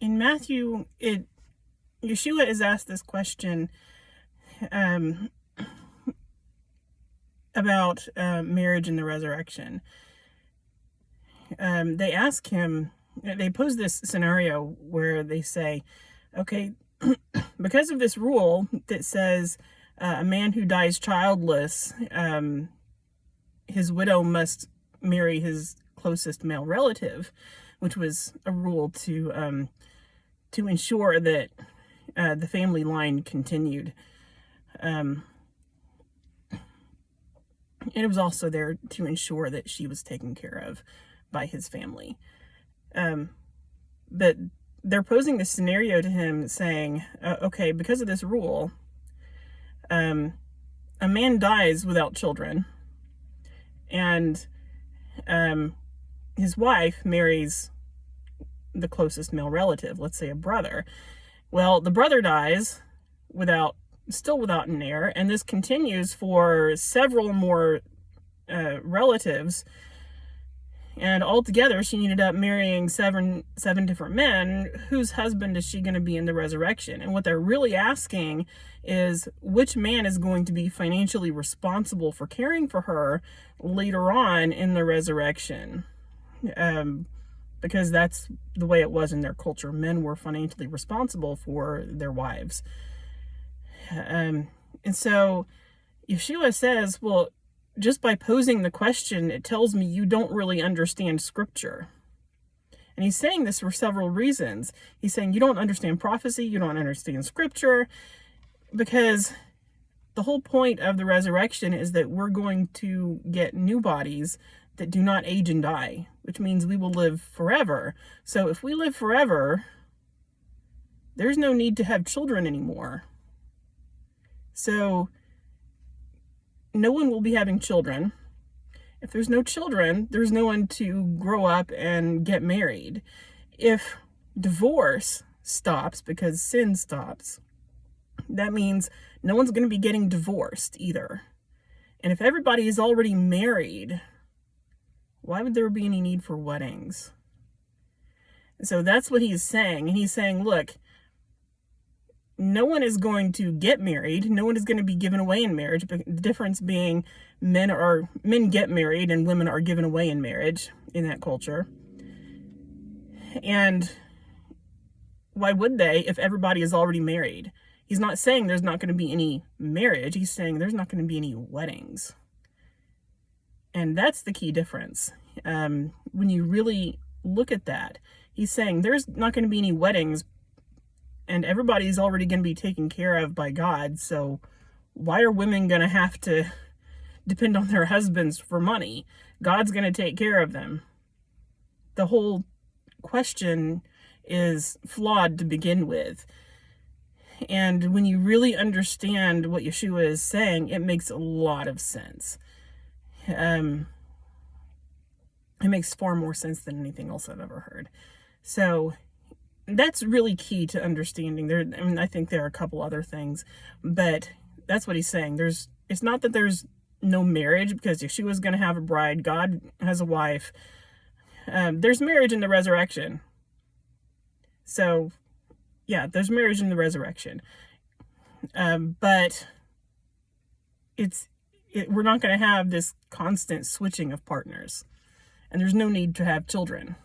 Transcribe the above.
in Matthew, Yeshua is asked this question um, about marriage and the resurrection. They ask him, they pose this scenario where they say, okay, because of this rule that says a man who dies childless, his widow must marry his closest male relative, which was a rule to ensure that the family line continued. And it was also there to ensure that she was taken care of by his family. But they're posing this scenario to him saying, okay, because of this rule, a man dies without children, and his wife marries the closest male relative, let's say a brother. Well, the brother dies still without an heir, and this continues for several more relatives. And altogether, she ended up marrying seven different men. Whose husband is she going to be in the resurrection? And what they're really asking is which man is going to be financially responsible for caring for her later on in the resurrection. Because that's the way it was in their culture. Men were financially responsible for their wives. And so Yeshua says, well, just by posing the question, it tells me you don't really understand Scripture. And he's saying this for several reasons. He's saying you don't understand prophecy, you don't understand Scripture, because the whole point of the resurrection is that we're going to get new bodies that do not age and die, which means we will live forever. So if we live forever, there's no need to have children anymore. So no one will be having children. If there's no children, there's no one to grow up and get married. If divorce stops because sin stops, that means no one's going to be getting divorced either. And if everybody is already married, why would there be any need for weddings? So that's what he's saying. And he's saying, look, no one is going to get married. No one is going to be given away in marriage. But the difference being men get married and women are given away in marriage in that culture. And why would they if everybody is already married? He's not saying there's not going to be any marriage. He's saying there's not going to be any weddings. And that's the key difference. When you really look at that, he's saying there's not going to be any weddings, and everybody's already going to be taken care of by God. So why are women going to have to depend on their husbands for money? God's going to take care of them. The whole question is flawed to begin with. And when you really understand what Yeshua is saying, it makes a lot of sense. It makes far more sense than anything else I've ever heard. So that's really key to understanding. I think there are a couple other things, but that's what he's saying. It's not that there's no marriage, because Yeshua's going to have a bride. God has a wife. There's marriage in the resurrection. So, yeah, there's marriage in the resurrection. But we're not going to have this constant switching of partners. And there's no need to have children.